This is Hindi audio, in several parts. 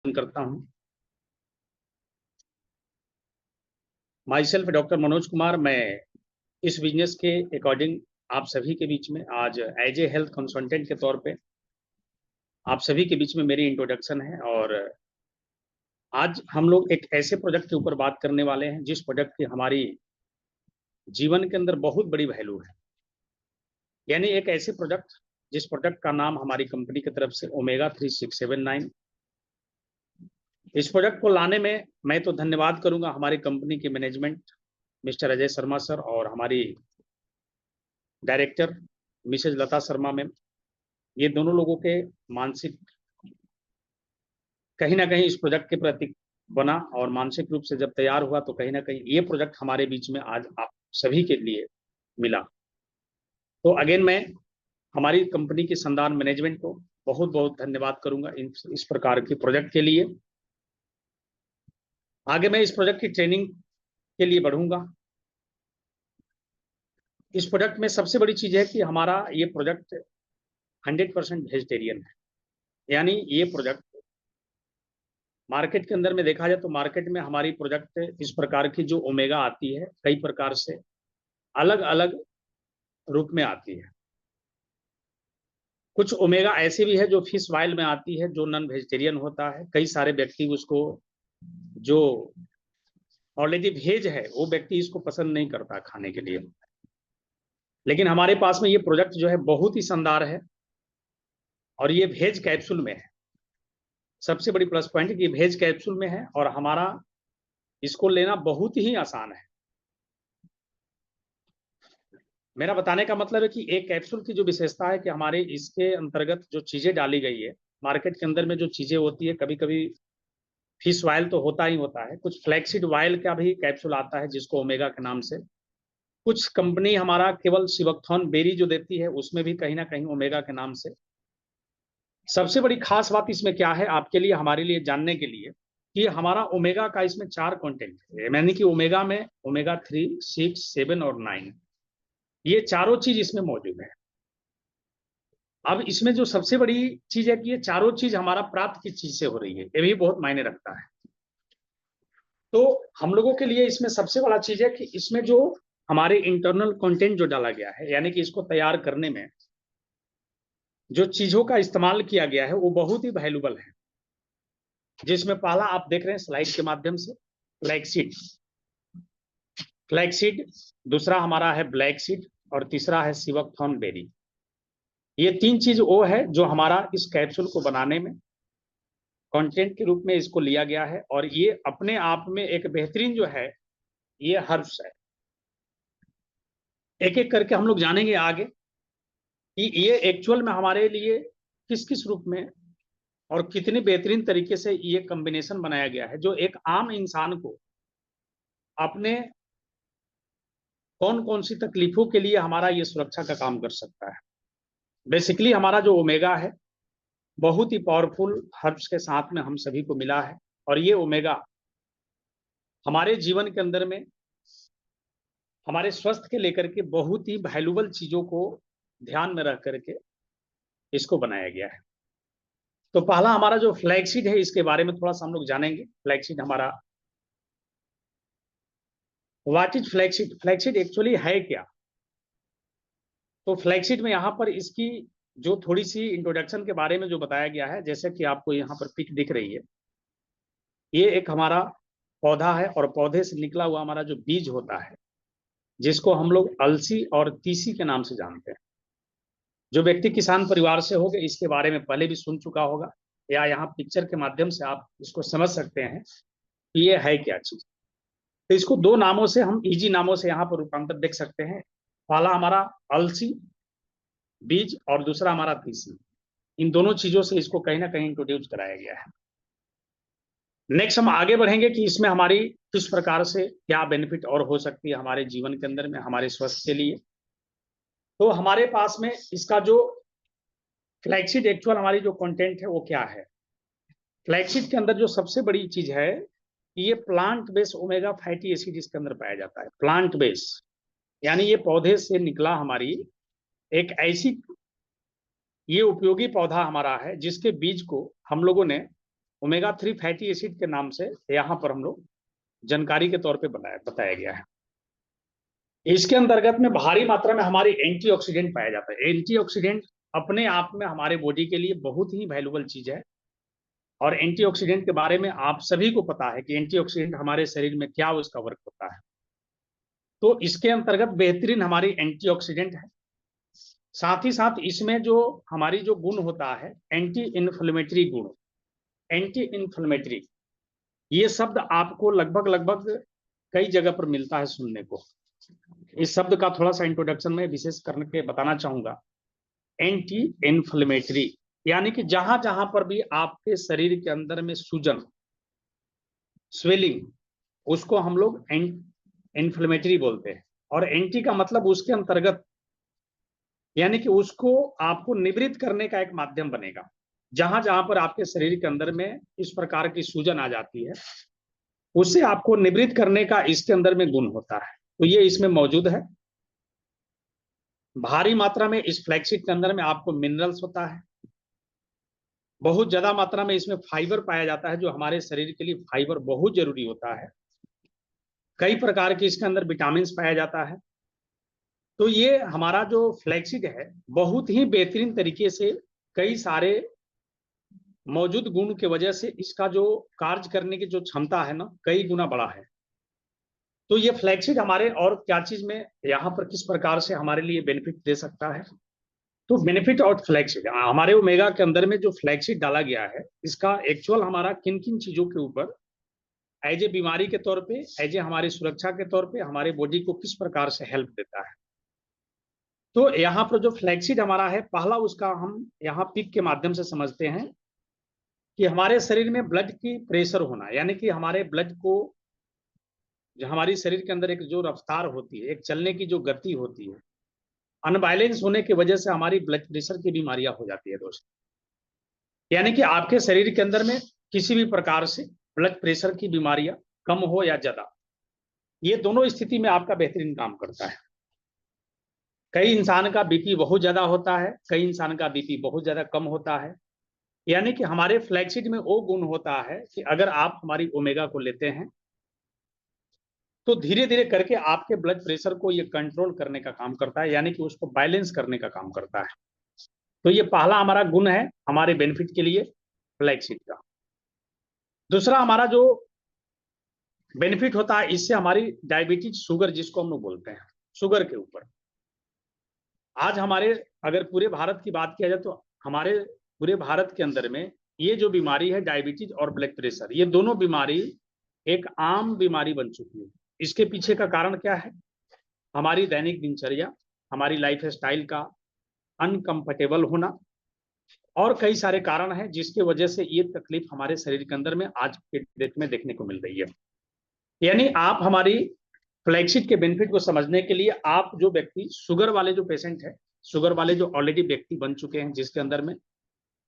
करता हूं। My self doctor Manoj Kumar. मैं इस बिजनेस के अकॉर्डिंग आप सभी के बीच में आज एज ए हेल्थ कंसल्टेंट के तौर पे आप सभी के बीच में मेरी इंट्रोडक्शन है। और आज हम लोग एक ऐसे प्रोजेक्ट के ऊपर बात करने वाले हैं जिस प्रोजेक्ट की हमारी जीवन के अंदर बहुत बड़ी वैल्यू है। यानी एक ऐसे प्रोजेक्ट जिस प्रोजेक्ट का नाम हमारी कंपनी की तरफ से ओमेगा 3679। इस प्रोजेक्ट को लाने में मैं तो धन्यवाद करूंगा हमारी कंपनी की management, mister Ajay Sharma sir, और हमारी डायरेक्टर मिसेज लता शर्मा मैम। ये दोनों लोगों के मानसिक कहीं ना कहीं इस प्रोजेक्ट के प्रति बना, और मानसिक रूप से जब तैयार हुआ तो कहीं ना कहीं ये प्रोजेक्ट हमारे बीच में आज आप सभी के लिए मिला। तो अगेन मैं हमारी कंपनी की शानदार मैनेजमेंट को बहुत बहुत धन्यवाद करूंगा इस प्रकार के प्रोजेक्ट के लिए। आगे मैं इस प्रोजेक्ट की ट्रेनिंग के लिए बढ़ूंगा। इस प्रोजेक्ट में सबसे बड़ी चीज है कि हमारा ये प्रोजेक्ट 100% वेजिटेरियन है। यानी ये प्रोजेक्ट मार्केट के अंदर में देखा जाए तो मार्केट में हमारी प्रोजेक्ट इस प्रकार की जो ओमेगा आती है कई प्रकार से अलग अलग रूप में आती है। कुछ ओमेगा ऐसे भी है जो फिश ऑयल में आती है, जो नॉन वेजिटेरियन होता है। कई सारे व्यक्ति उसको, जो ऑलरेडी वेज है, वो व्यक्ति इसको पसंद नहीं करता खाने के लिए। लेकिन हमारे पास में ये प्रोजेक्ट जो है बहुत ही शानदार है, और ये वेज कैप्सूल में है। सबसे बड़ी प्लस पॉइंट कि वेज कैप्सूल में है और हमारा इसको लेना बहुत ही आसान है। मेरा बताने का मतलब है कि एक कैप्सूल की जो विशेषता है कि हमारे इसके अंतर्गत जो चीजें डाली गई है, मार्केट के अंदर में जो चीजें होती है, कभी कभी फिश ऑयल तो होता ही होता है, कुछ फ्लैक्सीड ऑयल का भी कैप्सूल आता है जिसको ओमेगा के नाम से। कुछ कंपनी हमारा केवल सिवकथॉन बेरी जो देती है उसमें भी कहीं ना कहीं ओमेगा के नाम से। सबसे बड़ी खास बात इसमें क्या है आपके लिए, हमारे लिए जानने के लिए, कि हमारा ओमेगा का इसमें 4 कंटेंट है। यानी कि ओमेगा में ओमेगा 3, 6, 7 और 9, ये चारों चीज इसमें मौजूद है। अब इसमें जो सबसे बड़ी चीज है कि ये चारों चीज हमारा प्राप्त किस चीज से हो रही है, ये भी बहुत मायने रखता है। तो हम लोगों के लिए इसमें सबसे बड़ा चीज है कि इसमें जो हमारे इंटरनल कंटेंट जो डाला गया है, यानी कि इसको तैयार करने में जो चीजों का इस्तेमाल किया गया है वो बहुत ही वैल्यूबल है। जिसमें पहला आप देख रहे हैं स्लाइड के माध्यम से, फ्लैक्सीड। फ्लैक्सीड, दूसरा हमारा है ब्लैक सीड, और तीसरा है सिवकथॉर्न बेरी। ये 3 चीज वो है जो हमारा इस कैप्सूल को बनाने में कंटेंट के रूप में इसको लिया गया है। और ये अपने आप में एक बेहतरीन जो है ये हर्ब्स है। एक एक करके हम लोग जानेंगे आगे कि ये एक्चुअल में हमारे लिए किस किस रूप में और कितने बेहतरीन तरीके से ये कॉम्बिनेशन बनाया गया है, जो एक आम इंसान को अपने कौन कौन सी तकलीफों के लिए हमारा ये सुरक्षा का काम कर सकता है। बेसिकली हमारा जो ओमेगा है बहुत ही पावरफुल हर्ब्स के साथ में हम सभी को मिला है। और ये ओमेगा हमारे जीवन के अंदर में हमारे स्वास्थ्य के लेकर के बहुत ही वैल्यूबल चीजों को ध्यान में रख करके इसको बनाया गया है। तो पहला हमारा जो फ्लैक्सीड है इसके बारे में थोड़ा सा हम लोग जानेंगे। फ्लैक्सीड हमारा, what is flaxseed, flaxseed actually है क्या। तो फ्लैक्सीड में यहाँ पर इसकी जो थोड़ी सी इंट्रोडक्शन के बारे में जो बताया गया है, जैसे कि आपको यहाँ पर पिक दिख रही है, ये एक हमारा पौधा है, और पौधे से निकला हुआ हमारा जो बीज होता है जिसको हम लोग अलसी और तीसी के नाम से जानते हैं। जो व्यक्ति किसान परिवार से होगा इसके बारे में पहले भी सुन चुका होगा, या यहाँ पिक्चर के माध्यम से आप इसको समझ सकते हैं कि ये है क्या चीज। तो इसको 2 नामों से, हम इजी नामों से यहाँ पर रूपांतर देख सकते हैं। पहला हमारा अलसी बीज, और दूसरा हमारा तीसी। इन दोनों चीजों से इसको कहीं ना कहीं इंट्रोड्यूस कराया गया है। नेक्स्ट हम आगे बढ़ेंगे कि इसमें हमारी किस प्रकार से क्या बेनिफिट और हो सकती है हमारे जीवन के अंदर में हमारे स्वास्थ्य के लिए। तो हमारे पास में इसका जो फ्लैक्सीड एक्चुअल हमारी जो कंटेंट है वो क्या है। फ्लैक्सीड के अंदर जो सबसे बड़ी चीज है कि ये plant base omega fatty acid इसके अंदर पाया जाता है। प्लांट बेस यानी ये पौधे से निकला हमारी एक ऐसी, ये उपयोगी पौधा हमारा है जिसके बीज को हम लोगों ने ओमेगा 3 फैटी एसिड के नाम से यहाँ पर हम लोग जानकारी के तौर पे बताया गया है। इसके अंतर्गत में भारी मात्रा में हमारे एंटीऑक्सीडेंट पाया जाता है। एंटीऑक्सीडेंट अपने आप में हमारे बॉडी के लिए बहुत ही वैल्यूबल चीज है, और एंटीऑक्सीडेंट के बारे में आप सभी को पता है कि एंटीऑक्सीडेंट हमारे शरीर में क्या उसका वर्क होता है। तो इसके अंतर्गत बेहतरीन हमारी एंटीऑक्सीडेंट है। साथ ही साथ इसमें जो हमारी जो गुण होता है एंटी इन्फ्लेमेटरी गुण, एंटी इन्फ्लेमेटरी, ये शब्द आपको लगभग लगभग कई जगह पर मिलता है सुनने को। इस शब्द का थोड़ा सा इंट्रोडक्शन में विशेष करके बताना चाहूंगा। एंटी इन्फ्लेमेटरी यानी कि जहां जहां पर भी आपके शरीर के अंदर में सूजन, स्वेलिंग, उसको हम लोग इन्फ्लेमेटरी बोलते हैं। और एंटी का मतलब उसके अंतर्गत यानी कि उसको आपको निवृत्त करने का एक माध्यम बनेगा। जहां जहां पर आपके शरीर के अंदर में इस प्रकार की सूजन आ जाती है, उससे आपको निवृत्त करने का इसके अंदर में गुण होता है। तो ये इसमें मौजूद है। भारी मात्रा में इस फ्लैक्सीड के अंदर में आपको मिनरल्स होता है। बहुत ज्यादा मात्रा में इसमें फाइबर पाया जाता है, जो हमारे शरीर के लिए फाइबर बहुत जरूरी होता है। कई प्रकार के इसके अंदर विटामिन पाया जाता है। तो ये हमारा जो फ्लैक्सीड है बहुत ही बेहतरीन तरीके से कई सारे मौजूद गुण के वजह से इसका जो कार्य करने की जो क्षमता है ना, कई गुना बड़ा है। तो ये फ्लैक्सीड हमारे और क्या चीज में यहाँ पर किस प्रकार से हमारे लिए बेनिफिट दे सकता है। तो बेनिफिट ऑफ फ्लैक्सीड, हमारे ओमेगा के अंदर में जो फ्लैक्सीड डाला गया है, इसका एक्चुअल हमारा किन किन चीजों के ऊपर एज ए बीमारी के तौर पे, एज ए हमारी सुरक्षा के तौर पे हमारे बॉडी को किस प्रकार से हेल्प देता है। तो यहाँ पर जो फ्लैक्सीड हमारा है, पहला उसका हम यहाँ पिक के माध्यम से समझते हैं कि हमारे शरीर में ब्लड की प्रेशर होना, यानी कि हमारे ब्लड को, जो हमारी शरीर के अंदर एक जो रफ्तार होती है, एक चलने की जो गति होती है, अनबैलेंस होने की वजह से हमारी ब्लड प्रेशर की बीमारियां हो जाती है दोस्त। यानी कि आपके शरीर के अंदर में किसी भी प्रकार से ब्लड प्रेशर की बीमारियां कम हो या ज्यादा, ये दोनों स्थिति में आपका बेहतरीन काम करता है। कई इंसान का बीपी बहुत ज्यादा होता है, कई इंसान का बीपी बहुत ज्यादा कम होता है। यानी कि हमारे फ्लैक्सीड में वो गुण होता है कि अगर आप हमारी ओमेगा को लेते हैं तो धीरे धीरे करके आपके ब्लड प्रेशर को ये कंट्रोल करने का काम करता है, यानी कि उसको बैलेंस करने का काम करता है। तो ये पहला हमारा गुण है हमारे बेनिफिट के लिए फ्लैक्सीड का। दूसरा हमारा जो बेनिफिट होता है, इससे हमारी डायबिटीज, शुगर जिसको हम लोग बोलते हैं, शुगर के ऊपर आज हमारे अगर पूरे भारत की बात किया जाए तो हमारे पूरे भारत के अंदर में ये जो बीमारी है डायबिटीज और ब्लड प्रेशर, ये दोनों बीमारी एक आम बीमारी बन चुकी है। इसके पीछे का कारण क्या है? हमारी दैनिक दिनचर्या, हमारी लाइफ स्टाइल का अनकंफर्टेबल होना, और कई सारे कारण हैं जिसकी वजह से ये तकलीफ हमारे शरीर के अंदर में आज के डेट में देखने को मिल रही है। यानी आप हमारी फ्लैक्सीड के बेनिफिट को समझने के लिए, आप जो व्यक्ति शुगर वाले जो पेशेंट है, शुगर वाले जो ऑलरेडी व्यक्ति बन चुके हैं, जिसके अंदर में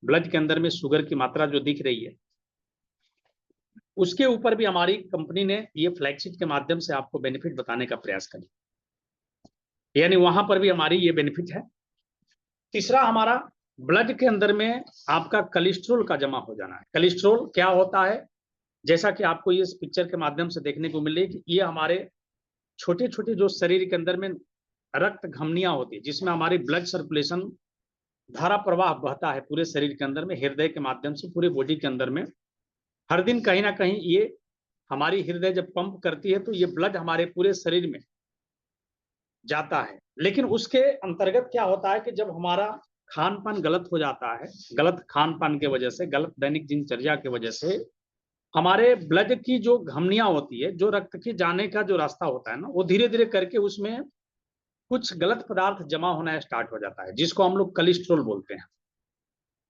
ब्लड के अंदर में शुगर की मात्रा जो दिख रही है, उसके ऊपर भी हमारी कंपनी ने ये फ्लैक्सीड के माध्यम से आपको बेनिफिट बताने का प्रयास किया, यानी वहां पर भी हमारी ये बेनिफिट है। तीसरा हमारा ब्लड के अंदर में आपका कोलेस्ट्रॉल का जमा हो जाना है। कोलेस्ट्रॉल क्या होता है, जैसा कि आपको ये पिक्चर के माध्यम से देखने को मिले कि ये हमारे छोटे छोटे जो शरीर के अंदर में रक्त धमनियां होती है, जिसमें हमारी ब्लड सर्कुलेशन, धारा प्रवाह बहता है पूरे शरीर के अंदर में, हृदय के माध्यम से पूरे बॉडी के अंदर में। हर दिन कहीं ना कहीं ये हमारी हृदय जब पंप करती है तो ये ब्लड हमारे पूरे शरीर में जाता है। लेकिन उसके अंतर्गत क्या होता है कि जब हमारा खान पान गलत हो जाता है, गलत खान पान के वजह से, गलत दैनिक दिनचर्या के वजह से हमारे ब्लड की जो धमनियां होती है, जो रक्त के जाने का जो रास्ता होता है ना, वो धीरे धीरे करके उसमें कुछ गलत पदार्थ जमा होना स्टार्ट हो जाता है, जिसको हम लोग कोलेस्ट्रॉल बोलते हैं।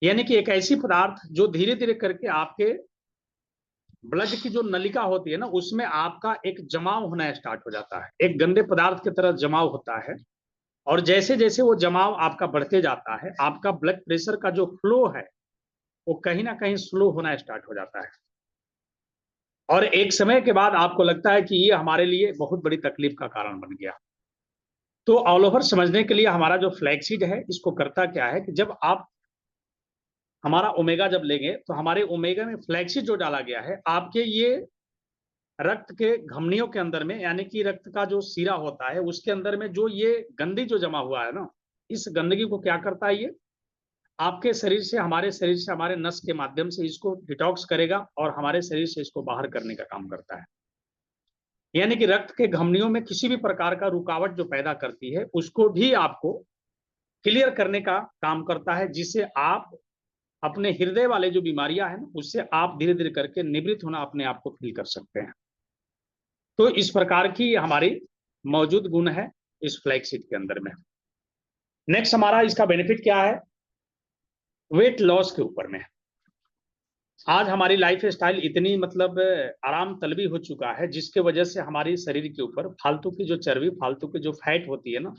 यानी कि एक ऐसी पदार्थ जो धीरे धीरे करके आपके ब्लड की जो नलिका होती है ना, उसमें आपका एक जमाव होना स्टार्ट हो जाता है, एक गंदे पदार्थ की तरह जमाव होता है। और जैसे जैसे वो जमाव आपका बढ़ते जाता है, आपका ब्लड प्रेशर का जो फ्लो है वो कहीं ना कहीं स्लो होना स्टार्ट हो जाता है। और एक समय के बाद आपको लगता है कि ये हमारे लिए बहुत बड़ी तकलीफ का कारण बन गया। तो ऑल ओवर समझने के लिए हमारा जो फ्लैक्सीड है, इसको करता क्या है कि जब आप हमारा ओमेगा जब लेंगे तो हमारे ओमेगा में फ्लैक्सीड जो डाला गया है आपके ये रक्त के धमनियों के अंदर में, यानी कि रक्त का जो सीरा होता है उसके अंदर में जो ये गंदगी जो जमा हुआ है ना, इस गंदगी को क्या करता है, ये आपके शरीर से हमारे नस के माध्यम से इसको डिटॉक्स करेगा और हमारे शरीर से इसको बाहर करने का काम करता है। यानी कि रक्त के धमनियों में किसी भी प्रकार का रुकावट जो पैदा करती है उसको भी आपको क्लियर करने का काम करता है, जिससे आप अपने हृदय वाले जो बीमारियां हैं उससे आप धीरे धीरे करके निवृत्त होना अपने आप को फील कर सकते हैं। तो इस प्रकार की हमारी मौजूद गुण है इस फ्लैक्सीड के अंदर में। नेक्स्ट हमारा इसका बेनिफिट क्या है, वेट लॉस के ऊपर में। आज हमारी लाइफ स्टाइल इतनी मतलब आराम तलबी हो चुका है जिसके वजह से हमारी शरीर के ऊपर फालतू की जो चर्बी, फालतू की जो फैट होती है ना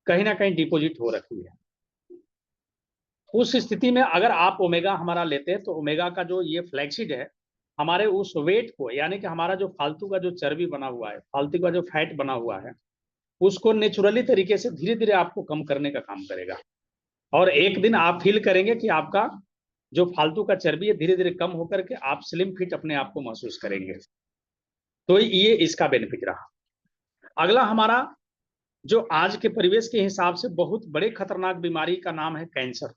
कहीं डिपोजिट हो रखी है। उस स्थिति में अगर आप ओमेगा हमारा लेते हैं तो ओमेगा का जो ये फ्लैक्सीड है हमारे उस वेट को, यानी कि हमारा जो फालतू का जो चर्बी बना हुआ है, फालतू का जो फैट बना हुआ है, उसको नेचुरली तरीके से धीरे धीरे आपको कम करने का काम करेगा। और एक दिन आप फील करेंगे कि आपका जो फालतू का चर्बी है धीरे धीरे कम होकर के आप स्लिम फिट अपने आप को महसूस करेंगे। तो ये इसका बेनिफिट रहा। अगला हमारा जो आज के परिवेश के हिसाब से बहुत बड़े खतरनाक बीमारी का नाम है कैंसर।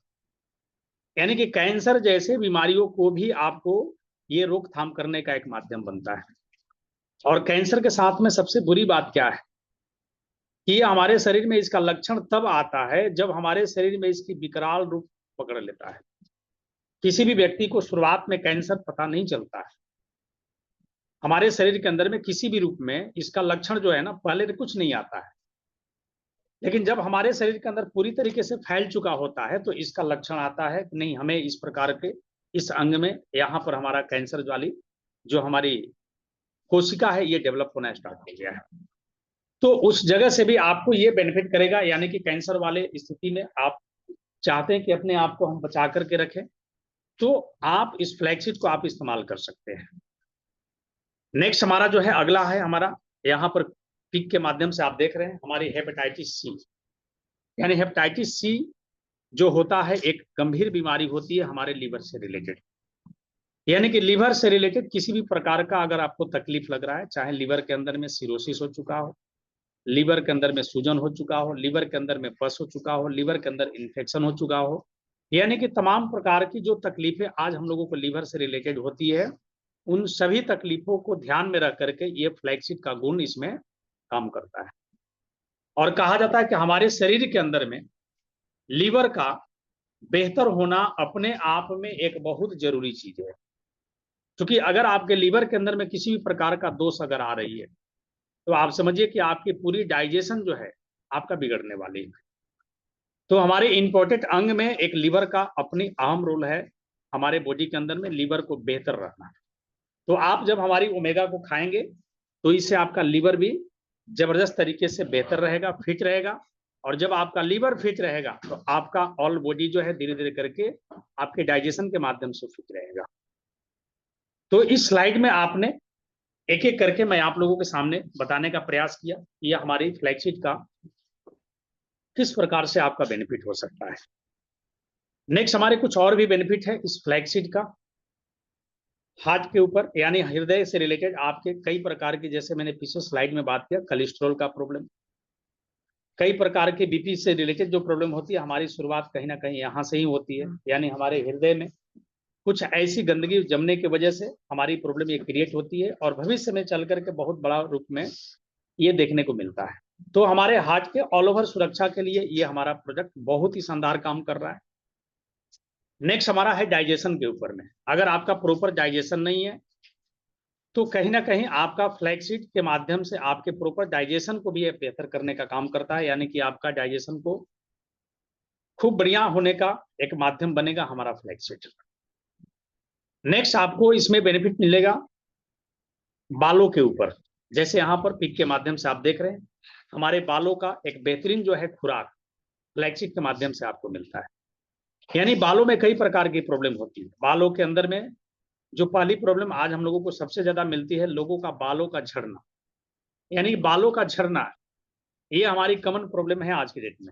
यानी कि कैंसर जैसे बीमारियों को भी आपको ये रोकथाम करने का एक माध्यम बनता है। और कैंसर के साथ में सबसे बुरी बात क्या है कि हमारे शरीर में इसका लक्षण तब आता है जब हमारे शरीर में इसकी विकराल रूप पकड़ लेता है। किसी भी व्यक्ति को शुरुआत में कैंसर पता नहीं चलता है, हमारे शरीर के अंदर में किसी भी रूप में इसका लक्षण जो है ना पहले तो कुछ नहीं आता है, लेकिन जब हमारे शरीर के अंदर पूरी तरीके से फैल चुका होता है तो इसका लक्षण आता है कि नहीं, हमें इस प्रकार के इस अंग में यहाँ पर हमारा कैंसर वाली जो हमारी कोशिका है ये डेवलप होना स्टार्ट हो गया है। तो उस जगह से भी आपको ये बेनिफिट करेगा। यानी कि कैंसर वाले स्थिति में आप चाहते हैं कि अपने आप को हम बचा करके रखें तो आप इस फ्लैक्सीड को आप इस्तेमाल कर सकते हैं। नेक्स्ट हमारा जो है अगला है हमारा यहाँ पर पिक के माध्यम से आप देख रहे हैं हमारी हेपेटाइटिस सी। यानी हेपेटाइटिस सी जो होता है एक गंभीर बीमारी होती है हमारे लीवर से रिलेटेड। यानी कि लीवर से रिलेटेड किसी भी प्रकार का अगर आपको तकलीफ लग रहा है, चाहे लीवर के अंदर में सिरोसिस हो चुका हो, लीवर के अंदर में सूजन हो चुका हो, लीवर के अंदर में पस हो चुका हो, लीवर के अंदर इन्फेक्शन हो चुका हो, यानी कि तमाम प्रकार की जो तकलीफें आज हम लोगों को लीवर से रिलेटेड होती है उन सभी तकलीफों को ध्यान में रख करके ये फ्लैक्सीड का गुण इसमें काम करता है। और कहा जाता है कि हमारे शरीर के अंदर में लीवर का बेहतर होना अपने आप में एक बहुत जरूरी चीज है, क्योंकि अगर आपके लीवर के अंदर में किसी भी प्रकार का दोष अगर आ रही है तो आप समझिए कि आपकी पूरी डाइजेशन जो है आपका बिगड़ने वाली है। तो हमारे इंपॉर्टेंट अंग में एक लीवर का अपनी अहम रोल है हमारे बॉडी के अंदर में लीवर को बेहतर रखना। तो आप जब हमारी ओमेगा को खाएंगे तो इससे आपका लीवर भी जबरदस्त तरीके से बेहतर रहेगा, फिट रहेगा। और जब आपका लीवर फिट रहेगा तो आपका ऑल बॉडी जो है धीरे धीरे करके आपके डाइजेशन के माध्यम से फिट रहेगा। तो इस स्लाइड में आपने एक एक करके मैं आप लोगों के सामने बताने का प्रयास किया कि यह हमारी फ्लैक्सीड का किस प्रकार से आपका बेनिफिट हो सकता है। नेक्स्ट हमारे कुछ और भी बेनिफिट है इस फ्लैक्सीड का हार्ट के ऊपर, यानी हृदय से रिलेटेड आपके कई प्रकार की, जैसे मैंने पिछले स्लाइड में बात किया कोलेस्ट्रॉल का प्रॉब्लम, कई प्रकार के बीपी से रिलेटेड जो प्रॉब्लम होती है हमारी शुरुआत कहीं ना कहीं यहाँ से ही होती है। यानी हमारे हृदय में कुछ ऐसी गंदगी जमने की वजह से हमारी प्रॉब्लम ये क्रिएट होती है और भविष्य में चल करके बहुत बड़ा रूप में ये देखने को मिलता है। तो हमारे हार्ट के ऑल ओवर सुरक्षा के लिए ये हमारा प्रोजेक्ट बहुत ही शानदार काम कर रहा है। नेक्स्ट हमारा है डाइजेशन के ऊपर में। अगर आपका प्रॉपर डाइजेशन नहीं है तो कहीं ना कहीं आपका फ्लैक्सीड के माध्यम से आपके प्रॉपर डाइजेशन को भी बेहतर करने का काम करता है। यानी कि आपका डाइजेशन को खूब बढ़िया होने का एक माध्यम बनेगा हमारा फ्लैक्सीड। नेक्स्ट आपको इसमें बेनिफिट मिलेगा बालों के ऊपर। जैसे यहाँ पर पिक के माध्यम से आप देख रहे हैं हमारे बालों का एक बेहतरीन जो है खुराक फ्लैक्सीड के माध्यम से आपको मिलता है। यानी बालों में कई प्रकार की प्रॉब्लम होती है। बालों के अंदर में जो पहली प्रॉब्लम आज हम लोगों को सबसे ज्यादा मिलती है, लोगों का बालों का झड़ना। यानी बालों का झड़ना ये हमारी कॉमन प्रॉब्लम है आज के डेट में।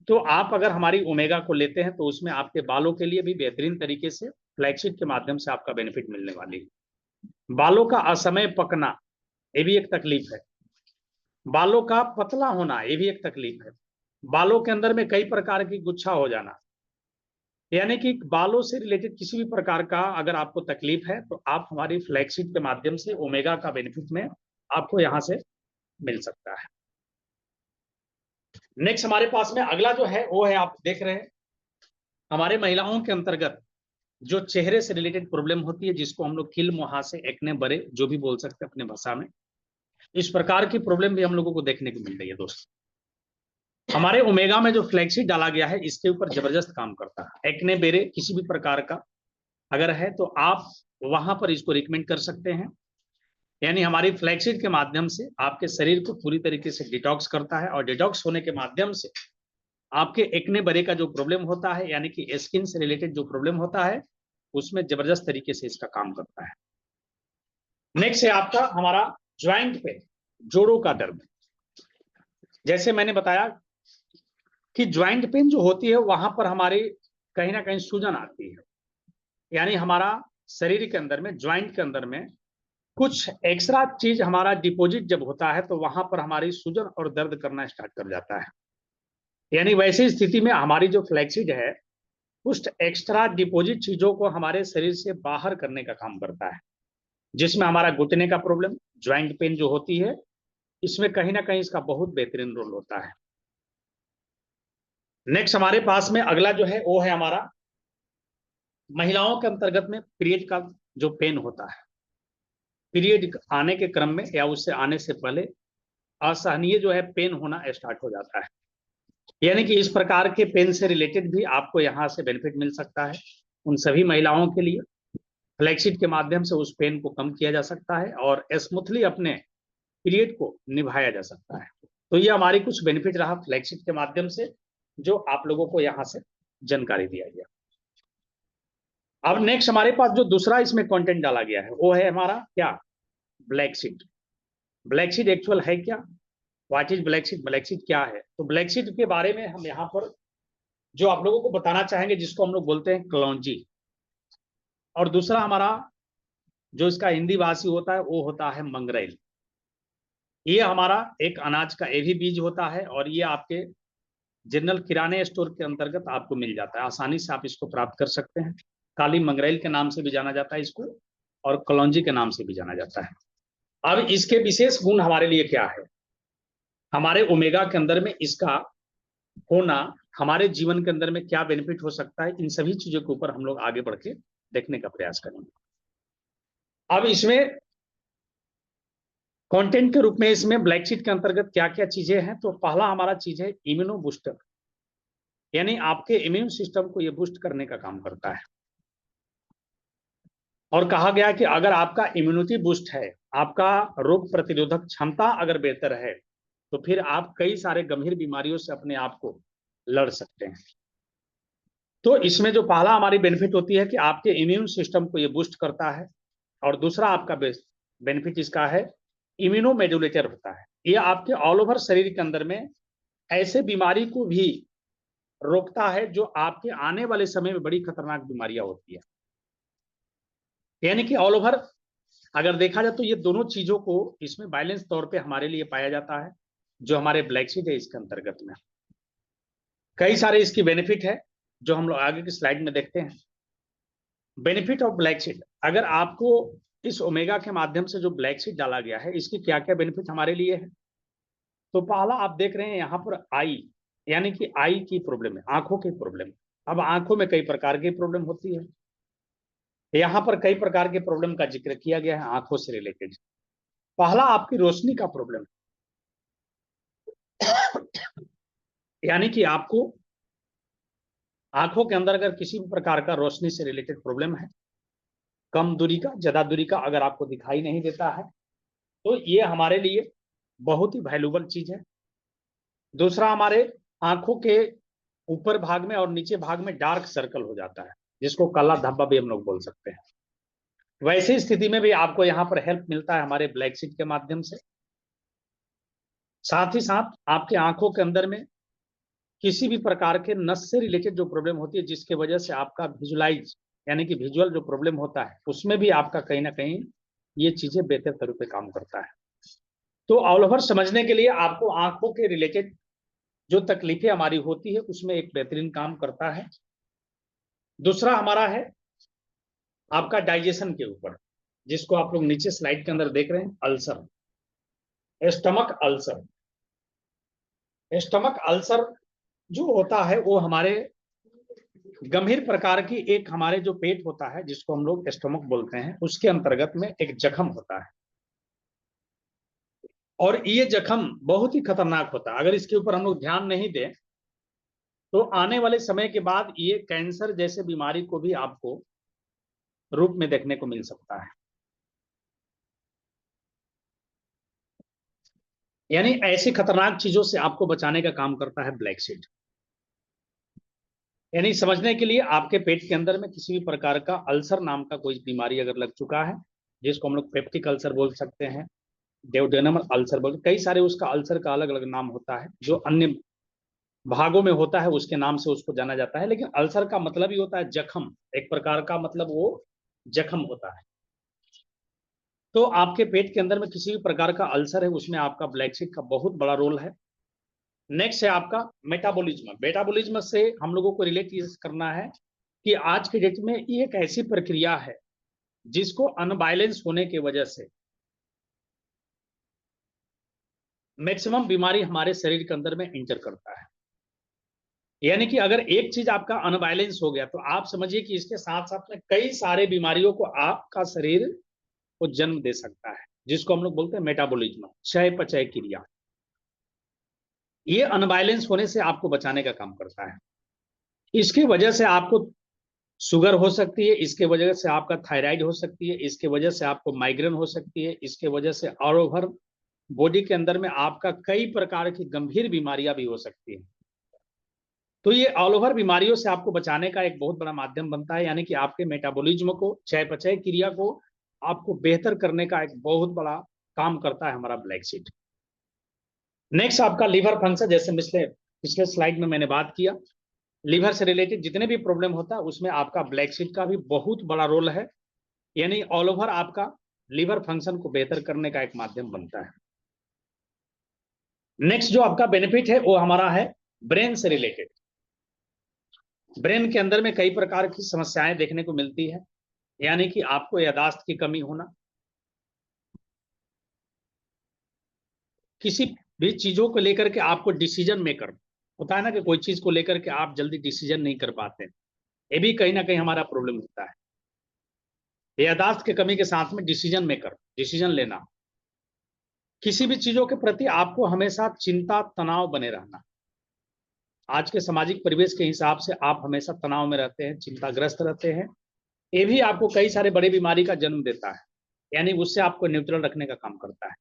तो आप अगर हमारी ओमेगा को लेते हैं तो उसमें आपके बालों के लिए भी बेहतरीन तरीके से फ्लैक्सीड के माध्यम से आपका बेनिफिट मिलने वाली है। बालों का असमय पकना, ये भी एक तकलीफ है। बालों का पतला होना, ये भी एक तकलीफ है। बालों के अंदर में कई प्रकार की गुच्छा हो जाना, यानी कि बालों से रिलेटेड किसी भी प्रकार का अगर आपको तकलीफ है तो आप हमारी फ्लैक्सीड के माध्यम से ओमेगा का बेनिफिट में आपको यहां से मिल सकता है। नेक्स्ट हमारे पास में अगला जो है वो है, आप देख रहे हैं हमारे महिलाओं के अंतर्गत जो चेहरे से रिलेटेड प्रॉब्लम होती है, जिसको हम लोग किल, मुहासे, एक्ने, बरे जो भी बोल सकते हैं अपने भाषा में, इस प्रकार की प्रॉब्लम भी हम लोगों को देखने को मिल रही है दोस्तों। हमारे ओमेगा में जो फ्लैक्सीड डाला गया है इसके ऊपर जबरदस्त काम करता है। एक्ने, बेरे किसी भी प्रकार का अगर है तो आप वहां पर इसको रिकमेंड कर सकते हैं। यानी हमारी फ्लैक्सीड के माध्यम से आपके शरीर को पूरी तरीके से डिटॉक्स करता है, और डिटॉक्स होने के माध्यम से आपके एक्ने बरे का जो प्रॉब्लम होता है, यानी कि स्किन से रिलेटेड जो प्रॉब्लम होता है, उसमें जबरदस्त तरीके से इसका काम करता है। नेक्स्ट है आपका हमारा ज्वाइंट पेन, जोड़ों का दर्द। जैसे मैंने बताया कि ज्वाइंट पेन जो होती है वहां पर हमारी कहीं ना कहीं सूजन आती है, यानी हमारा शरीर के अंदर में, ज्वाइंट के अंदर में कुछ एक्स्ट्रा चीज हमारा डिपॉजिट जब होता है तो वहां पर हमारी सूजन और दर्द करना स्टार्ट कर जाता है। यानी वैसी स्थिति में हमारी जो फ्लैक्सीड है कुछ एक्स्ट्रा डिपॉजिट चीजों को हमारे शरीर से बाहर करने का काम करता है, जिसमें हमारा घुटने का प्रॉब्लम, ज्वाइंट पेन जो होती है, इसमें कहीं ना कहीं इसका बहुत बेहतरीन रोल होता है। नेक्स्ट हमारे पास में अगला जो है वो है हमारा महिलाओं के अंतर्गत में पीरियड का जो पेन होता है, पीरियड आने के क्रम में या उससे आने से पहले असहनीय जो है पेन होना स्टार्ट हो जाता है। यानी कि इस प्रकार के पेन से रिलेटेड भी आपको यहाँ से बेनिफिट मिल सकता है। उन सभी महिलाओं के लिए फ्लैक्सीड के माध्यम से उस पेन को कम किया जा सकता है और स्मूथली अपने पीरियड को निभाया जा सकता है। तो ये हमारी कुछ बेनिफिट रहा फ्लैक्सीड के माध्यम से, जो आप लोगों को यहाँ से जानकारी दिया गया। अब नेक्स्ट हमारे पास जो दूसरा इसमें कंटेंट डाला गया है वो है हमारा क्या, black seed. Black seed actual है क्या, what is black seed, black seed क्या है? तो ब्लैक सीड के बारे में हम यहाँ पर जो आप लोगों को बताना चाहेंगे, जिसको हम लोग बोलते हैं कलौंजी, और दूसरा हमारा जो इसका हिंदी भाषी होता है वो होता है मंगरेल। ये हमारा एक अनाज का ये भी बीज होता है, और ये आपके जनरल किराने स्टोर के अंतर्गत आपको मिल जाता है, आसानी से आप इसको प्राप्त कर सकते हैं। काली मंगरेल के नाम से भी जाना जाता है इसको, और कलौंजी के नाम से भी जाना जाता है। अब इसके विशेष गुण हमारे लिए क्या है, हमारे ओमेगा के अंदर में इसका होना हमारे जीवन के अंदर में क्या बेनिफिट हो सकता है, इन सभी चीजों के ऊपर हम लोग आगे बढ़ के देखने का प्रयास करेंगे। अब इसमें कंटेंट के रूप में इसमें ब्लैक शीट के अंतर्गत क्या क्या चीजें हैं, तो पहला हमारा चीज है इम्यूनो बूस्टर, यानी आपके इम्यून सिस्टम को ये बूस्ट करने का काम करता है। और कहा गया कि अगर आपका इम्यूनिटी बूस्ट है, आपका रोग प्रतिरोधक क्षमता अगर बेहतर है, तो फिर आप कई सारे गंभीर बीमारियों से अपने आप को लड़ सकते हैं। तो इसमें जो पहला हमारी बेनिफिट होती है कि आपके इम्यून सिस्टम को ये बूस्ट करता है, और दूसरा आपका बेनिफिट इसका है इम्यूनो मेडुलेटर होता है। ये आपके ऑल ओवर शरीर के अंदर में ऐसे बीमारी को भी रोकता है जो आपके आने वाले समय में बड़ी खतरनाक बीमारियां होती है। यानी कि ऑल ओवर अगर देखा जाए तो ये दोनों चीजों को इसमें बैलेंस तौर पे हमारे लिए पाया जाता है, जो हमारे ब्लैक शीट है इसके अंतर्गत में कई सारे इसकी बेनिफिट है, जो हम लोग आगे की स्लाइड में देखते हैं। बेनिफिट ऑफ ब्लैक शीट, अगर आपको इस ओमेगा के माध्यम से जो ब्लैक शीट डाला गया है इसकी क्या क्या बेनिफिट हमारे लिए है, तो पहला आप देख रहे हैं यहाँ पर आई, यानी कि आई की प्रॉब्लम है, आंखों की प्रॉब्लम। अब आंखों में कई प्रकार की प्रॉब्लम होती है, यहाँ पर कई प्रकार के प्रॉब्लम का जिक्र किया गया है आंखों से रिलेटेड। पहला आपकी रोशनी का प्रॉब्लम, यानी कि आपको आंखों के अंदर अगर किसी भी प्रकार का रोशनी से रिलेटेड प्रॉब्लम है, कम दूरी का, ज्यादा दूरी का, अगर आपको दिखाई नहीं देता है, तो ये हमारे लिए बहुत ही वैल्यूबल चीज है। दूसरा, हमारे आंखों के ऊपर भाग में और नीचे भाग में डार्क सर्कल हो जाता है, जिसको काला धब्बा भी हम लोग बोल सकते हैं। वैसी स्थिति में भी आपको यहाँ पर हेल्प मिलता है हमारे ब्लैक शीट के माध्यम से। साथ ही साथ आपके आंखों के अंदर में किसी भी प्रकार के नस से रिलेटेड जो प्रॉब्लम होती है, जिसके वजह से आपका विजुअलाइज यानी कि विजुअल जो प्रॉब्लम होता है, उसमें भी आपका कहीं ना कहीं ये चीजें बेहतर तरीके पे काम करता है। तो ऑल ओवर समझने के लिए आपको आंखों के रिलेटेड जो तकलीफें हमारी होती है उसमें एक बेहतरीन काम करता है। दूसरा हमारा है आपका डाइजेशन के ऊपर, जिसको आप लोग नीचे स्लाइड के अंदर देख रहे हैं, ulcer, stomach ulcer. Stomach ulcer जो होता है वो हमारे गंभीर प्रकार की एक हमारे जो पेट होता है, जिसको हम लोग स्टमक बोलते हैं, उसके अंतर्गत में एक जख्म होता है। और ये जख्म बहुत ही खतरनाक होता है। अगर इसके ऊपर हम लोग ध्यान नहीं दें तो आने वाले समय के बाद ये कैंसर जैसे बीमारी को भी आपको रूप में देखने को मिल सकता है। यानी ऐसी खतरनाक चीजों से आपको बचाने का काम करता है ब्लैक सीड। यानी समझने के लिए आपके पेट के अंदर में किसी भी प्रकार का अल्सर नाम का कोई बीमारी अगर लग चुका है, जिसको हम लोग पेप्टिक अल्सर बोल सकते हैं, डेओडेनम अल्सर बोल, कई सारे उसका अल्सर का अलग अलग नाम होता है, जो अन्य भागों में होता है उसके नाम से उसको जाना जाता है। लेकिन अल्सर का मतलब ही होता है जख्म, एक प्रकार का मतलब वो जख्म होता है। तो आपके पेट के अंदर में किसी भी प्रकार का अल्सर है, उसमें आपका ब्लैक सीड का बहुत बड़ा रोल है। नेक्स्ट है आपका मेटाबॉलिज्म। मेटाबॉलिज्म से हम लोगों को रिलेट करना है कि आज के डेट में ये एक ऐसी प्रक्रिया है जिसको अनबैलेंस होने की वजह से मैक्सिमम बीमारी हमारे शरीर के अंदर में एंटर करता है। यानी कि अगर एक चीज आपका अनबैलेंस हो गया तो आप समझिए कि इसके साथ साथ में कई सारे बीमारियों को आपका शरीर को जन्म दे सकता है, जिसको हम लोग बोलते हैं मेटाबॉलिज्म, क्षय पचय क्रिया। ये अनबैलेंस होने से आपको बचाने का काम करता है। इसकी वजह से आपको शुगर हो सकती है, इसके वजह से आपका थायराइड हो सकती है, इसके वजह से आपको माइग्रेन हो सकती है, इसके वजह से ऑल ओवर बॉडी के अंदर में आपका कई प्रकार की गंभीर बीमारियां भी हो सकती है। तो ये ऑल ओवर बीमारियों से आपको बचाने का एक बहुत बड़ा माध्यम बनता है। यानी कि आपके मेटाबॉलिज्म को, चयापचय क्रिया को आपको बेहतर करने का एक बहुत बड़ा काम करता है हमारा ब्लैक सीड। नेक्स्ट आपका लीवर फंक्शन, जैसे पिछले पिछले स्लाइड में मैंने बात किया, लीवर से रिलेटेड जितने भी प्रॉब्लम होता है उसमें आपका ब्लैक सीड का भी बहुत बड़ा रोल है। यानी ऑल ओवर आपका लीवर फंक्शन को बेहतर करने का एक माध्यम बनता है। नेक्स्ट जो आपका बेनिफिट है वो हमारा है ब्रेन से रिलेटेड। ब्रेन के अंदर में कई प्रकार की समस्याएं देखने को मिलती है, यानी कि आपको याददाश्त की कमी होना, किसी भी चीजों को लेकर के आपको डिसीजन मेकर होता है ना, कि कोई चीज को लेकर के आप जल्दी डिसीजन नहीं कर पाते, ये भी कहीं ना कहीं हमारा प्रॉब्लम होता है। याददाश्त की कमी के साथ में डिसीजन मेकर, डिसीजन लेना, किसी भी चीजों के प्रति आपको हमेशा चिंता तनाव बने रहना। आज के सामाजिक परिवेश के हिसाब से आप हमेशा तनाव में रहते हैं, चिंताग्रस्त रहते हैं, ये भी आपको कई सारे बड़ी बीमारी का जन्म देता है। यानी उससे आपको न्यूट्रल रखने का काम करता है।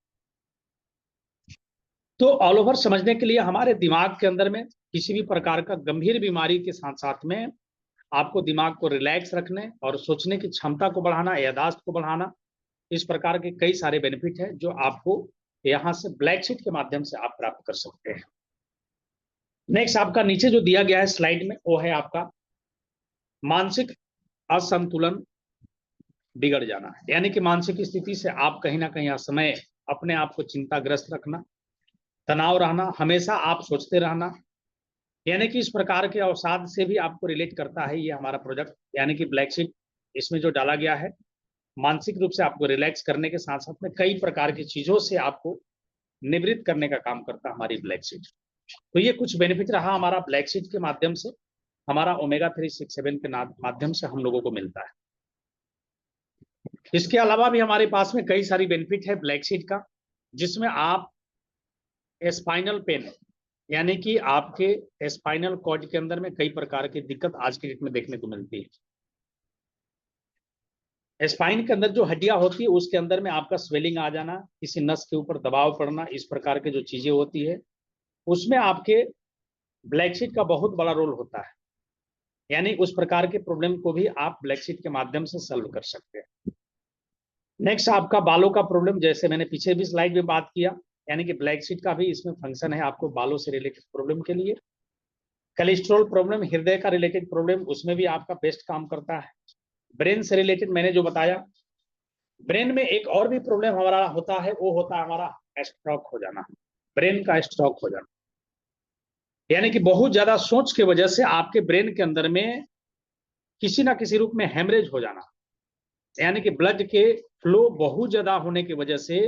तो ऑल ओवर समझने के लिए हमारे दिमाग के अंदर में किसी भी प्रकार का गंभीर बीमारी के साथ साथ में आपको दिमाग को रिलैक्स रखने और सोचने की क्षमता को बढ़ाना, याददाश्त को बढ़ाना, इस प्रकार के कई सारे बेनिफिट है जो आपको यहाँ से ब्लैक शीट के माध्यम से आप प्राप्त कर सकते हैं। नेक्स्ट आपका नीचे जो दिया गया है स्लाइड में, वो है आपका मानसिक असंतुलन बिगड़ जाना। यानी कि मानसिक स्थिति से आप कहीं ना कहीं असमय अपने आप को चिंताग्रस्त रखना, तनाव रहना, हमेशा आप सोचते रहना। यानी कि इस प्रकार के अवसाद से भी आपको रिलेट करता है ये हमारा प्रोजेक्ट, यानी कि ब्लैक शीट इसमें जो डाला गया है, मानसिक रूप से आपको रिलैक्स करने के साथ साथ में कई प्रकार की चीजों से आपको निवृत्त करने का काम करता है हमारी ब्लैक शीट। तो ये कुछ बेनिफिट रहा हमारा ब्लैक शीट के माध्यम से, हमारा ओमेगा 367 के माध्यम से हम लोगों को मिलता है। इसके अलावा भी हमारे पास में कई सारी बेनिफिट है ब्लैक शीट का, जिसमें आप स्पाइनल पेन, यानी कि आपके स्पाइनल कॉर्ड के अंदर में कई प्रकार की दिक्कत आज के डेट में देखने को मिलती है। स्पाइन के अंदर जो हड्डियां होती है उसके अंदर में आपका स्वेलिंग आ जाना, किसी नस के ऊपर दबाव पड़ना, इस प्रकार के जो चीजें होती है उसमें आपके ब्लैक शीट का बहुत बड़ा रोल होता है। यानी उस प्रकार के प्रॉब्लम को भी आप ब्लैक शीट के माध्यम से सॉल्व कर सकते हैं। नेक्स्ट आपका बालों का प्रॉब्लम, जैसे मैंने पीछे भी स्लाइड में बात किया, यानी कि ब्लैक शीट का भी इसमें फंक्शन है आपको बालों से रिलेटेड प्रॉब्लम के लिए। कोलेस्ट्रॉल प्रॉब्लम, हृदय का रिलेटेड प्रॉब्लम, उसमें भी आपका बेस्ट काम करता है। ब्रेन से रिलेटेड मैंने जो बताया, ब्रेन में एक और भी प्रॉब्लम हमारा होता है, वो होता है हमारा स्ट्रोक हो जाना, ब्रेन का स्ट्रोक हो जाना। यानी कि बहुत ज्यादा सोच की वजह से आपके ब्रेन के अंदर में किसी ना किसी रूप में हेमरेज हो जाना, यानी कि ब्लड के फ्लो बहुत ज्यादा होने की वजह से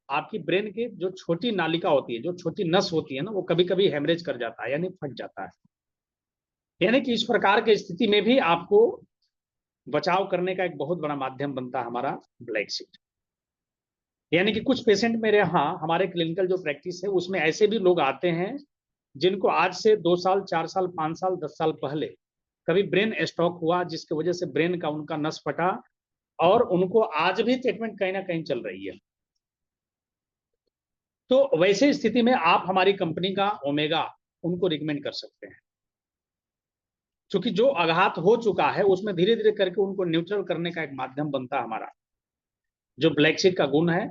आपकी ब्रेन की जो छोटी नालिका होती है, जो छोटी नस होती है ना, वो कभी कभी हेमरेज कर जाता है, यानी फट जाता है। यानी कि इस प्रकार की स्थिति में भी आपको बचाव करने का एक बहुत बड़ा माध्यम बनता है हमारा ब्लैक सीड। यानी कि कुछ पेशेंट मेरे यहाँ, हमारे क्लिनिकल जो प्रैक्टिस है उसमें ऐसे भी लोग आते हैं जिनको आज से 2 साल, 4 साल, 5 साल, 10 साल पहले कभी ब्रेन स्ट्रोक हुआ, जिसकी वजह से ब्रेन का उनका नस फटा, और उनको आज भी ट्रीटमेंट कहीं ना कहीं चल रही है। तो वैसे स्थिति में आप हमारी कंपनी का ओमेगा उनको रिकमेंड कर सकते हैं, क्योंकि जो आघात हो चुका है उसमें धीरे धीरे करके उनको न्यूट्रल करने का एक माध्यम बनता है हमारा जो ब्लैक सीड का गुण है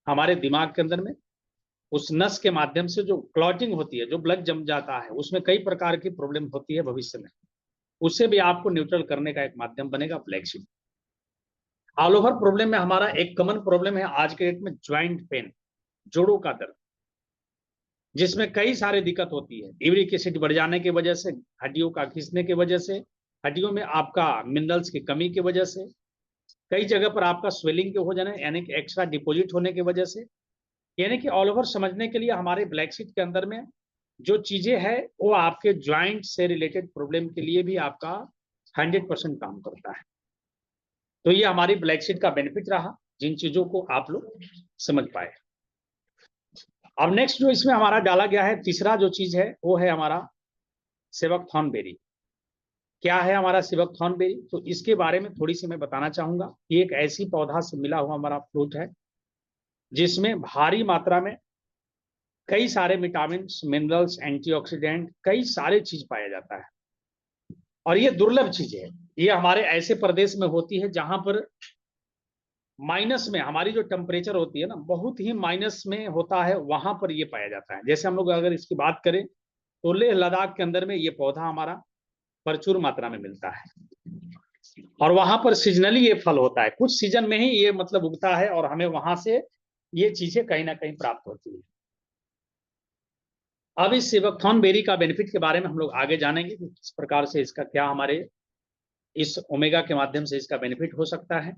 हमारे दिमाग के अंदर में। उस नस के माध्यम से जो क्लॉटिंग होती है, जो ब्लड जम जाता है, उसमें कई प्रकार की प्रॉब्लम होती है भविष्य में, उससे भी आपको न्यूट्रल करने का एक माध्यम बनेगा black seed. All over problem में हमारा एक कॉमन प्रॉब्लम है आज के डेट में ज्वाइंट पेन, जोड़ों का दर्द, जिसमें कई सारी दिक्कत होती है। यूरिक एसिड बढ़ जाने की वजह से, हड्डियों का घिसने की वजह से, हड्डियों में आपका मिनरल्स की कमी की वजह से, कई जगह पर आपका स्वेलिंग के हो जाने, यानी कि एक्स्ट्रा डिपॉजिट होने की वजह से। यानी कि ऑल ओवर समझने के लिए हमारे ब्लैक सीड के अंदर में जो चीजें हैं वो आपके ज्वाइंट से रिलेटेड प्रॉब्लम के लिए भी आपका 100% काम करता है। तो ये हमारी ब्लैक सीड का बेनिफिट रहा, जिन चीजों को आप लोग समझ पाए। अब नेक्स्ट जो इसमें हमारा डाला गया है, तीसरा जो चीज है वो है हमारा सेवकथॉर्न बेरी। क्या है हमारा सेवकथॉर्न बेरी? तो इसके बारे में थोड़ी सी मैं बताना चाहूंगा। ये एक ऐसी पौधा से मिला हुआ हमारा फ्रूट है जिसमें भारी मात्रा में कई सारे विटामिन, मिनरल्स, एंटीऑक्सीडेंट, कई सारे चीज पाया जाता है। और ये दुर्लभ चीज है। ये हमारे ऐसे प्रदेश में होती है जहां पर माइनस में हमारी जो टेम्परेचर होती है ना, बहुत ही माइनस में होता है, वहां पर ये पाया जाता है। जैसे हम लोग अगर इसकी बात करें तो लेह लद्दाख के अंदर में ये पौधा हमारा प्रचुर मात्रा में मिलता है, और वहां पर सीजनली ये फल होता है, कुछ सीजन में ही ये मतलब उगता है, और हमें वहां से ये चीजें कहीं ना कहीं प्राप्त होती है। अब इस सेवकथॉर्न बेरी का बेनिफिट के बारे में हम लोग आगे जानेंगे कि किस प्रकार से इसका क्या हमारे इस ओमेगा के माध्यम से इसका बेनिफिट हो सकता है।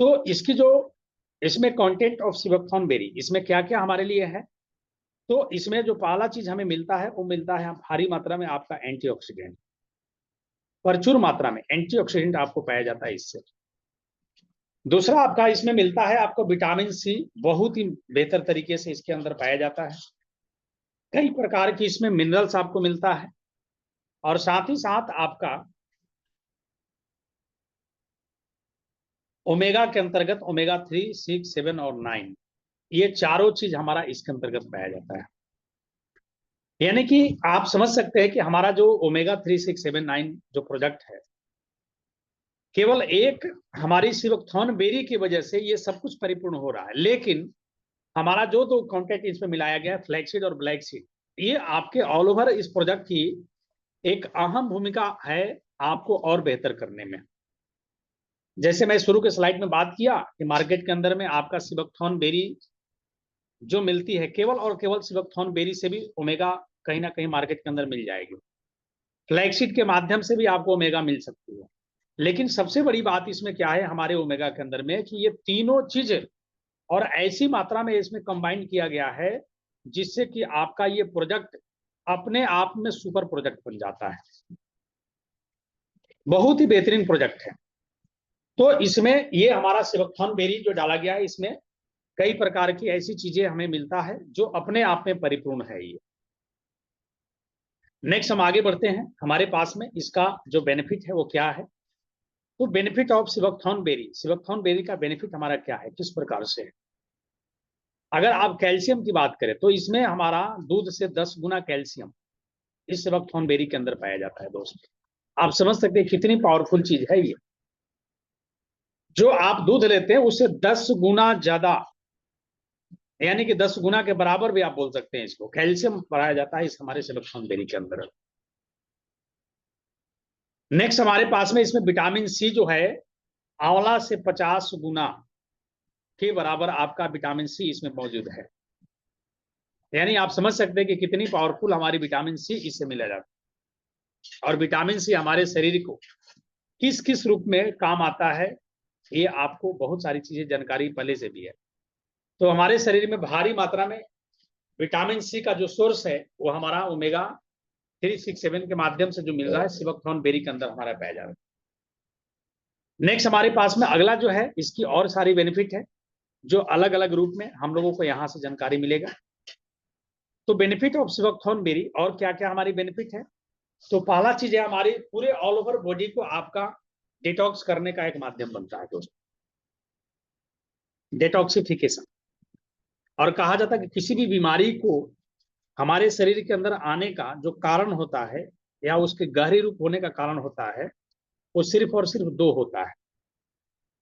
तो इसकी जो इसमें कंटेंट ऑफ सेवकथॉर्न बेरी, इसमें क्या क्या हमारे लिए है? तो इसमें जो पहला चीज हमें मिलता है वो मिलता है भारी मात्रा में आपका एंटीऑक्सीडेंट, प्रचुर मात्रा में एंटीऑक्सीडेंट आपको पाया जाता है इससे। दूसरा आपका इसमें मिलता है आपको विटामिन सी, बहुत ही बेहतर तरीके से इसके अंदर पाया जाता है। कई प्रकार की इसमें मिनरल्स आपको मिलता है, और साथ ही साथ आपका ओमेगा के अंतर्गत ओमेगा 3, 6, 7 और 9, ये चारों चीज हमारा इसके अंतर्गत पाया जाता है। यानी कि आप समझ सकते हैं कि हमारा जो ओमेगा 3, 6, 7, 9 जो प्रोडक्ट है, केवल एक हमारी सेवकथॉर्न बेरी की वजह से ये सब कुछ परिपूर्ण हो रहा है। लेकिन हमारा जो दो कॉन्टेक्ट इसमें मिलाया गया है, फ्लैक्सीड और ब्लैक सीड, ये आपके ऑल ओवर इस प्रोडक्ट की एक अहम भूमिका है आपको और बेहतर करने में। जैसे मैं शुरू के स्लाइड में बात किया कि मार्केट के अंदर में आपका सेवकथॉर्न बेरी जो मिलती है, केवल और केवल सेवकथॉर्न बेरी से भी ओमेगा कहीं ना कहीं मार्केट के अंदर मिल जाएगी, फ्लैक्सीड के माध्यम से भी आपको ओमेगा मिल सकती है। लेकिन सबसे बड़ी बात इसमें क्या है हमारे ओमेगा के अंदर में, कि ये तीनों चीजें और ऐसी मात्रा में इसमें कंबाइन किया गया है जिससे कि आपका ये प्रोजेक्ट अपने आप में सुपर प्रोजेक्ट बन जाता है, बहुत ही बेहतरीन प्रोजेक्ट है। तो इसमें ये हमारा सेवकथॉर्न बेरी जो डाला गया है, इसमें कई प्रकार की ऐसी चीजें हमें मिलता है जो अपने आप में परिपूर्ण है ये। नेक्स्ट हम आगे बढ़ते हैं, हमारे पास में इसका जो बेनिफिट है वो क्या है। तो बेनिफिट ऑफ सेवकथॉर्न बेरी, सेवकथॉर्न बेरी का बेनिफिट हमारा क्या है, किस प्रकार से है? अगर आप कैल्शियम की बात करें तो इसमें हमारा दूध से 10 गुना कैल्शियम इस सेवकथॉर्न बेरी के अंदर पाया जाता है दोस्त। आप समझ सकते हैं कितनी पावरफुल चीज है ये। जो आप दूध लेते हैं उससे 10 गुना ज्यादा, यानी कि 10 गुना के बराबर भी आप बोल सकते हैं, इसको कैल्शियम पाया जाता है इस हमारे सेवकथॉर्न बेरी के अंदर। नेक्स्ट हमारे पास में इसमें विटामिन सी जो है आंवला से 50 गुना के बराबर आपका विटामिन सी इसमें मौजूद है। यानी आप समझ सकते हैं कि कितनी पावरफुल हमारी विटामिन सी इससे मिला जाता है। और विटामिन सी हमारे शरीर को किस किस रूप में काम आता है, ये आपको बहुत सारी चीजें जानकारी पहले से भी है। तो हमारे शरीर में भारी मात्रा में विटामिन सी का जो सोर्स है वो हमारा ओमेगा 367 के माध्यम से जो मिल रहा है सिबकथॉर्न बेरी के अंदर हमारा पाया जा रहा है। नेक्स्ट हमारे पास में अगला जो है, इसकी और सारी बेनिफिट है जो अलग अलग रूप में हम लोगों को यहाँ से जानकारी मिलेगा। तो बेनिफिट ऑफ सिबकथॉर्न बेरी और क्या क्या हमारी बेनिफिट है। तो पहला चीज है हमारी पूरे ऑल ओवर बॉडी को आपका डिटॉक्स करने का एक माध्यम बनता है दोस्तों, डिटॉक्सिफिकेशन। और कहा जाता है कि किसी भी बीमारी को हमारे शरीर के अंदर आने का जो कारण होता है या उसके गहरी रूप होने का कारण होता है वो सिर्फ और सिर्फ दो होता है।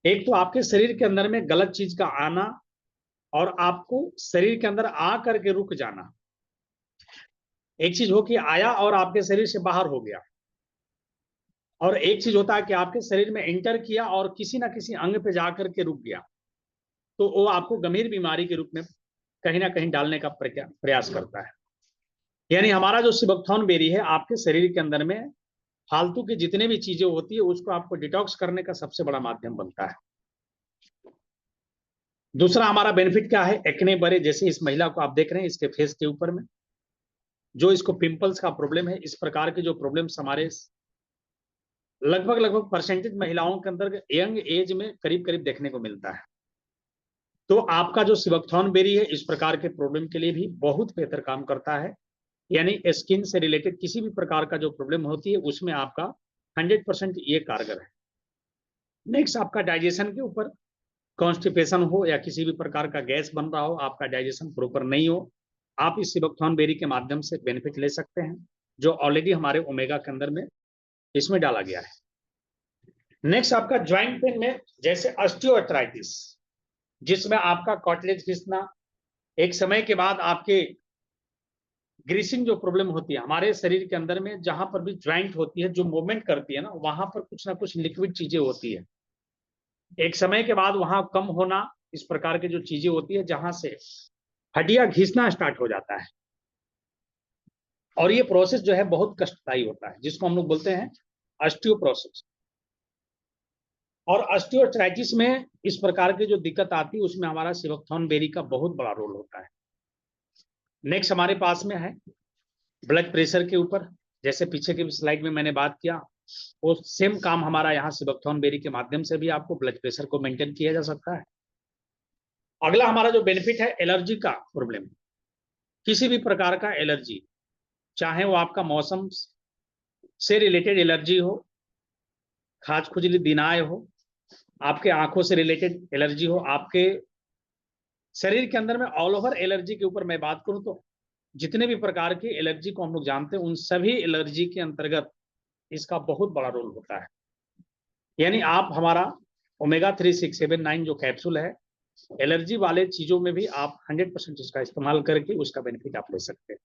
एक तो आपके शरीर के अंदर में गलत चीज का आना और आपको शरीर के अंदर आ करके रुक जाना। एक चीज हो कि आया और आपके शरीर से बाहर हो गया, और एक चीज होता है कि आपके शरीर में एंटर किया और किसी ना किसी अंग पे जाकर के रुक गया, तो वो आपको गंभीर बीमारी के रूप में कहीं ना कहीं डालने का प्रयास करता है। यानी हमारा जो सिबकथॉर्न बेरी है आपके शरीर के अंदर में फालतू की जितने भी चीजें होती है उसको आपको डिटॉक्स करने का सबसे बड़ा माध्यम बनता है। दूसरा हमारा बेनिफिट क्या है, एक्ने बरे, जैसे इस महिला को आप देख रहे हैं इसके फेस के ऊपर में जो इसको पिंपल्स का प्रॉब्लम है, इस प्रकार के जो प्रॉब्लम्स हमारे लगभग परसेंटेज महिलाओं के अंदर यंग एज में करीब करीब देखने को मिलता है। तो आपका जो सिबकथॉर्न बेरी है इस प्रकार के प्रॉब्लम के लिए भी बहुत बेहतर काम करता है। यानी स्किन से रिलेटेड किसी भी प्रकार का जो प्रॉब्लम होती है उसमें आपका 100% ये कारगर है। नेक्स्ट आपका डाइजेशन के ऊपर, कॉन्स्टिपेशन हो या किसी भी प्रकार का गैस बन रहा हो, आपका डाइजेशन प्रॉपर नहीं हो, आप इस सिबकथॉर्न बेरी के माध्यम से बेनिफिट ले सकते हैं जो ऑलरेडी हमारे ओमेगा के अंदर में इसमें डाला गया है। नेक्स्ट आपका ज्वाइंट पेन में, जैसे ऑस्टियोआर्थराइटिस जिसमें आपका कॉटलेज घिसना, एक समय के बाद आपके ग्रीसिंग जो प्रॉब्लम होती है हमारे शरीर के अंदर में, जहां पर भी ज्वाइंट होती है जो मूवमेंट करती है ना, वहां पर कुछ ना कुछ लिक्विड चीजें होती है, एक समय के बाद वहां कम होना, इस प्रकार की जो चीजें होती है जहां से हड्डियां घिसना स्टार्ट हो जाता है। और ये प्रोसेस जो है बहुत कष्टदायी होता है जिसको हम लोग बोलते हैं ऑस्टियो प्रोसेस। और ऑस्टियोआर्थराइटिस में इस प्रकार की जो दिक्कत आती है उसमें हमारा सिबकथॉर्न बेरी का बहुत बड़ा रोल होता है। नेक्स्ट हमारे पास में है ब्लड प्रेशर के ऊपर, जैसे पीछे की स्लाइड में मैंने बात किया वो सेम काम हमारा यहाँ सिबकथॉर्न बेरी के माध्यम से भी आपको ब्लड प्रेशर को मेंटेन किया जा सकता है। अगला हमारा जो बेनिफिट है एलर्जी का प्रॉब्लम, किसी भी प्रकार का एलर्जी, चाहे वो आपका मौसम से रिलेटेड एलर्जी हो, खाज खुजली दिनाय हो, आपके आंखों से रिलेटेड एलर्जी हो, आपके शरीर के अंदर में ऑल ओवर एलर्जी के ऊपर मैं बात करूं तो जितने भी प्रकार की एलर्जी को हम लोग जानते हैं उन सभी एलर्जी के अंतर्गत इसका बहुत बड़ा रोल होता है। यानी आप हमारा ओमेगा 3679 जो कैप्सूल है, एलर्जी वाले चीजों में भी आप 100% इसका इस्तेमाल करके उसका बेनिफिट आप ले सकते हैं।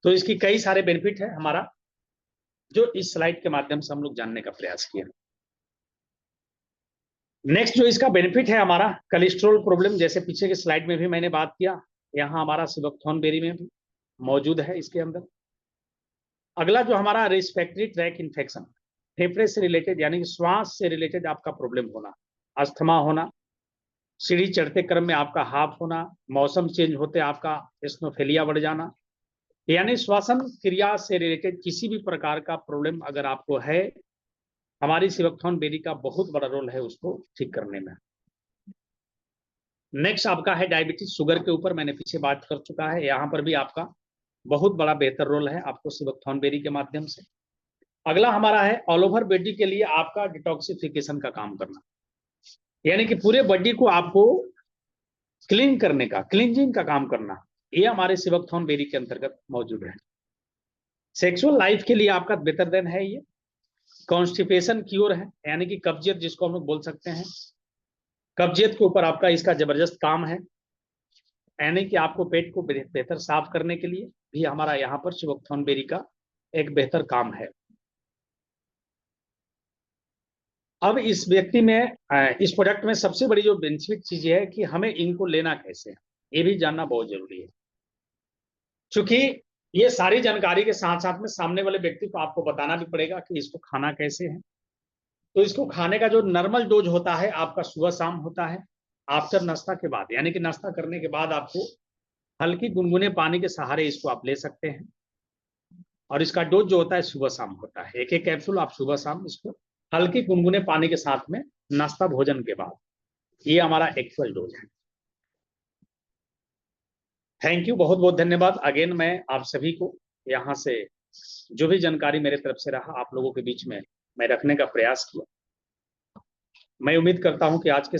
तो इसकी कई सारे बेनिफिट है हमारा जो इस स्लाइड के माध्यम से हम लोग जानने का प्रयास किया। नेक्स्ट जो इसका बेनिफिट है हमारा कोलेस्ट्रॉल प्रॉब्लम, जैसे पीछे के स्लाइड में भी मैंने बात किया, यहाँ हमारा सिबकथॉर्न बेरी में भी मौजूद है इसके अंदर। अगला जो हमारा रेस्पिरेटरी ट्रैक इन्फेक्शन, फेफड़े से रिलेटेड यानी कि श्वास से रिलेटेड आपका प्रॉब्लम होना, अस्थमा होना, सीढ़ी चढ़ते क्रम में आपका हाफ होना, मौसम चेंज होते आपका एस्नोफेलिया बढ़ जाना, यानी श्वसन क्रिया से रिलेटेड किसी भी प्रकार का प्रॉब्लम अगर आपको है, हमारी सिबकथॉर्न बेरी का बहुत बड़ा रोल है उसको ठीक करने में। नेक्स्ट आपका है डायबिटीज, शुगर के ऊपर मैंने पीछे बात कर चुका है, यहाँ पर भी आपका बहुत बड़ा बेहतर रोल है आपको सिबकथॉर्न बेरी के माध्यम से। अगला हमारा है ऑल ओवर बॉडी के लिए आपका डिटॉक्सिफिकेशन का काम करना, यानी कि पूरे बॉडी को आपको क्लीन करने का, क्लींजिंग का काम करना, ये हमारे सिबकथॉर्न बेरी के अंतर्गत मौजूद है। सेक्सुअल लाइफ के लिए आपका बेहतर दिन है ये, कॉन्स्टिपेशन क्योर है, यानी कि कब्जियत जिसको हम लोग बोल सकते हैं, कब्जियत के ऊपर आपका इसका जबरदस्त काम है, यानी कि आपको पेट को बेहतर साफ करने के लिए भी हमारा यहाँ पर सिबकथॉर्न बेरी का एक बेहतर काम है। अब इस व्यक्ति में इस प्रोडक्ट में सबसे बड़ी जो बेनिफिट चीज है कि हमें इनको लेना कैसे है, ये भी जानना बहुत जरूरी है। क्योंकि ये सारी जानकारी के साथ साथ में सामने वाले व्यक्ति को आपको बताना भी पड़ेगा कि इसको खाना कैसे है। तो इसको खाने का जो नॉर्मल डोज होता है आपका सुबह शाम होता है, आफ्टर नाश्ता के बाद, यानी कि नाश्ता करने के बाद आपको हल्की गुनगुने पानी के सहारे इसको आप ले सकते हैं। और इसका डोज जो होता है सुबह शाम होता है, एक एक कैप्सूल आप सुबह शाम इसको हल्की गुनगुने पानी के साथ में नाश्ता भोजन के बाद, ये हमारा एक्चुअल डोज है। थैंक यू, बहुत बहुत धन्यवाद अगेन। मैं आप सभी को यहाँ से जो भी जानकारी मेरे तरफ से रहा आप लोगों के बीच में मैं रखने का प्रयास किया। मैं उम्मीद करता हूं कि आज के